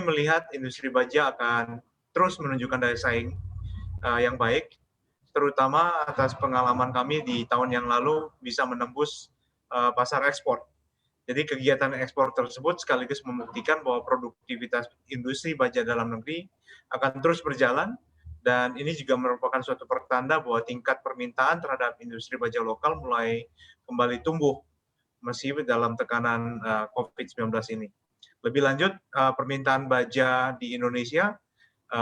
melihat industri baja akan terus menunjukkan daya saing yang baik, terutama atas pengalaman kami di tahun yang lalu bisa menembus pasar ekspor. Jadi kegiatan ekspor tersebut sekaligus membuktikan bahwa produktivitas industri baja dalam negeri akan terus berjalan, dan ini juga merupakan suatu pertanda bahwa tingkat permintaan terhadap industri baja lokal mulai kembali tumbuh meski dalam tekanan COVID-19 ini. Lebih lanjut, permintaan baja di Indonesia,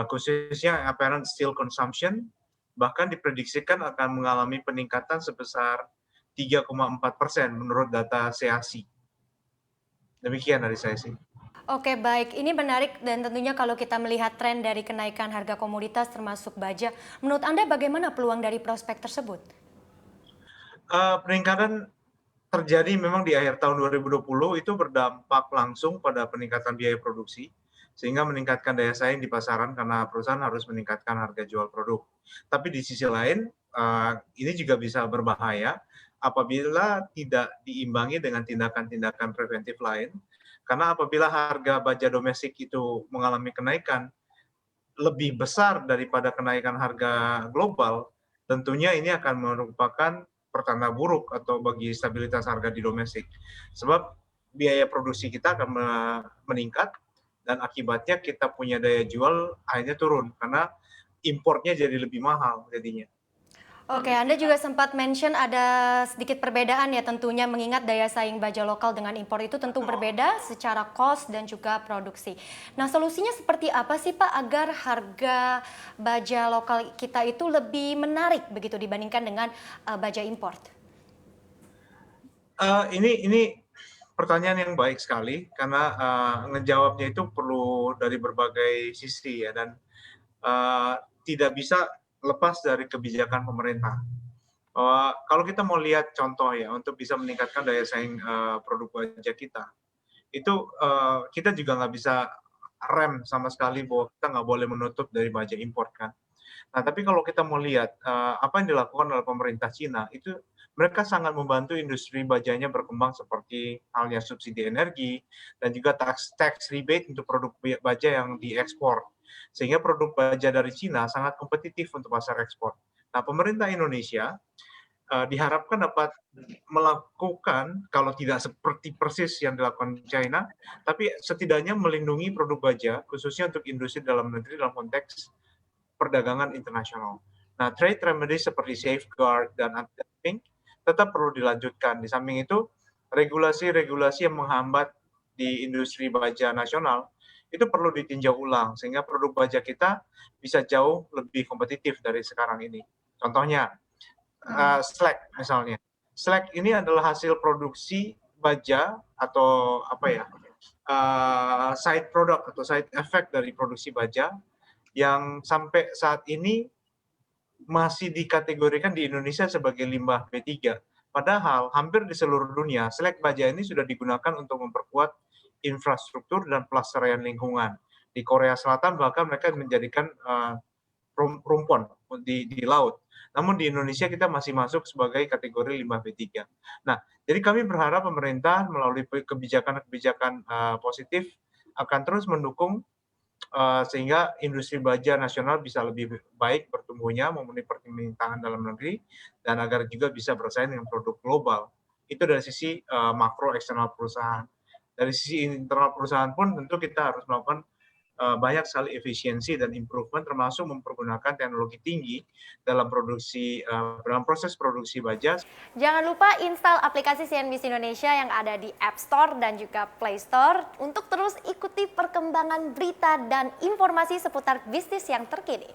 khususnya apparent steel consumption, bahkan diprediksikan akan mengalami peningkatan sebesar 3,4% menurut data CACI. Demikian dari saya sih. Oke, baik. Ini menarik dan tentunya kalau kita melihat tren dari kenaikan harga komoditas termasuk baja, menurut Anda bagaimana peluang dari prospek tersebut? Peningkatan terjadi memang di akhir tahun 2020 itu berdampak langsung pada peningkatan biaya produksi, sehingga meningkatkan daya saing di pasaran karena perusahaan harus meningkatkan harga jual produk. Tapi di sisi lain, ini juga bisa berbahaya apabila tidak diimbangi dengan tindakan-tindakan preventif lain, karena apabila harga baja domestik itu mengalami kenaikan lebih besar daripada kenaikan harga global, tentunya ini akan merupakan pertanda buruk atau bagi stabilitas harga di domestik. Sebab biaya produksi kita akan meningkat dan akibatnya kita punya daya jual akhirnya turun karena importnya jadi lebih mahal jadinya. Oke, Anda juga sempat mention ada sedikit perbedaan ya tentunya mengingat daya saing baja lokal dengan impor itu tentu berbeda secara cost dan juga produksi. Nah, solusinya seperti apa sih Pak agar harga baja lokal kita itu lebih menarik begitu dibandingkan dengan baja impor? Ini pertanyaan yang baik sekali karena ngejawabnya itu perlu dari berbagai sisi ya, dan tidak bisa lepas dari kebijakan pemerintah. Kalau kita mau lihat contoh ya untuk bisa meningkatkan daya saing produk baja kita, itu kita juga nggak bisa rem sama sekali bahwa kita nggak boleh menutup dari baja impor kan. Nah, tapi kalau kita mau lihat apa yang dilakukan oleh pemerintah Cina, itu mereka sangat membantu industri bajanya berkembang seperti halnya subsidi energi dan juga tax rebate untuk produk baja yang diekspor. Sehingga produk baja dari Cina sangat kompetitif untuk pasar ekspor. Nah, pemerintah Indonesia diharapkan dapat melakukan, kalau tidak seperti persis yang dilakukan China, tapi setidaknya melindungi produk baja, khususnya untuk industri dalam negeri dalam konteks perdagangan internasional. Nah, trade remedy seperti safeguard dan anti-dumping tetap perlu dilanjutkan. Di samping itu, regulasi-regulasi yang menghambat di industri baja nasional itu perlu ditinjau ulang sehingga produk baja kita bisa jauh lebih kompetitif dari sekarang ini. Contohnya, Slack misalnya. Slack ini adalah hasil produksi baja atau apa ya, side product atau side effect dari produksi baja yang sampai saat ini masih dikategorikan di Indonesia sebagai limbah B3. Padahal hampir di seluruh dunia, slag baja ini sudah digunakan untuk memperkuat infrastruktur dan pelestarian lingkungan. Di Korea Selatan bahkan mereka menjadikan rumpon di laut. Namun di Indonesia kita masih masuk sebagai kategori limbah B3. Nah, jadi kami berharap pemerintah melalui kebijakan-kebijakan positif akan terus mendukung sehingga industri baja nasional bisa lebih baik bertumbuhnya, memenuhi permintaan dalam negeri, dan agar juga bisa bersaing dengan produk global. Itu dari sisi makro eksternal perusahaan. Dari sisi internal perusahaan pun tentu kita harus melakukan banyak sekali efisiensi dan improvement, termasuk mempergunakan teknologi tinggi dalam produksi dalam proses produksi baja. Jangan lupa install aplikasi CNBC Indonesia yang ada di App Store dan juga Play Store untuk terus ikuti perkembangan berita dan informasi seputar bisnis yang terkini.